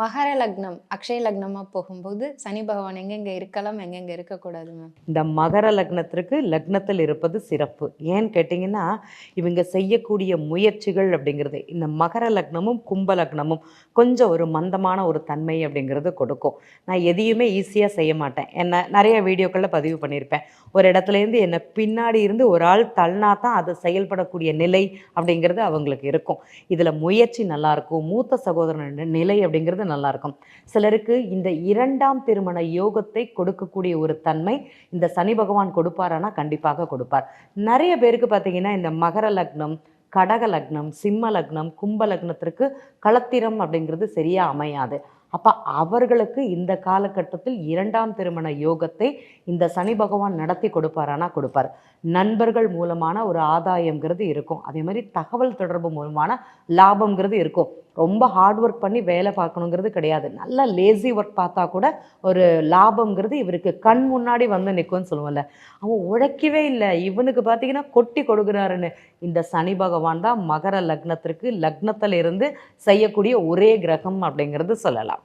மகர லக்னம், அக்ஷய லக்னமா போகும்போது சனி பகவான் எங்கெங்க இருக்கலாம், எங்கெங்க இருக்கக்கூடாது மேம்? இந்த மகர லக்னத்திற்கு லக்னத்தில் இருப்பது சிறப்பு. ஏன்னு கேட்டிங்கன்னா, இவங்க செய்யக்கூடிய முயற்சிகள் அப்படிங்கிறது, இந்த மகர லக்னமும், கும்ப லக்னமும் கொஞ்சம் ஒரு மந்தமான ஒரு தன்மை அப்படிங்கிறது கொடுக்கும். நான் எதையுமே ஈஸியா செய்ய மாட்டேன். என்ன நெறைய வீடியோக்கள்ல பதிவு பண்ணியிருப்பேன். ஒரு இடத்துலேருந்து என்ன பின்னாடி இருந்து ஒரு ஆள் தள்னா தான் அது செயல்படக்கூடிய நிலை அப்படிங்கிறது அவங்களுக்கு இருக்கும். இதில முயற்சி நல்லாயிருக்கும். மூத்த சகோதரன் நிலை அப்படிங்கிறது நல்லாயிருக்கும். சிலருக்கு இந்த 2ஆம் திருமண யோகத்தை கொடுக்கக்கூடிய ஒரு தன்மை இந்த சனி பகவான் கொடுப்பாரானா கண்டிப்பாக கொடுப்பார். நிறைய பேருக்கு பார்த்தீங்கன்னா இந்த மகர லக்னம், கடக லக்னம், சிம்ம லக்னம், கும்ப லக்னத்திற்கு களத்திரம் அப்படிங்கிறது சரியா அமையாது. அப்ப அவர்களுக்கு இந்த காலகட்டத்தில் 2ஆம் திருமண யோகத்தை இந்த சனி பகவான் நடத்தி கொடுப்பாரானா கொடுப்பார். நண்பர்கள் மூலமான ஒரு ஆதாயம்ங்கிறது இருக்கும். அதே மாதிரி தகவல் தொடர்பு மூலமான லாபம்ங்கிறது இருக்கும். ரொம்ப ஹார்ட் ஒர்க் பண்ணி வேலை பார்க்கணுங்கிறது கிடையாது. நல்லா லேசி ஒர்க் பார்த்தா கூட ஒரு லாபம்ங்கிறது இவருக்கு கண் முன்னாடி வந்து நிற்கும்னு சொல்லுவோம்ல. அவன் உழைக்கவே இல்லை, இவனுக்கு பார்த்தீங்கன்னா கொட்டி கொடுக்குறாருன்னு. இந்த சனி பகவான் தான் மகர லக்னத்திற்கு லக்னத்தில் இருந்து செய்யக்கூடிய ஒரே கிரகம் அப்படிங்கிறது சொல்லலாம்.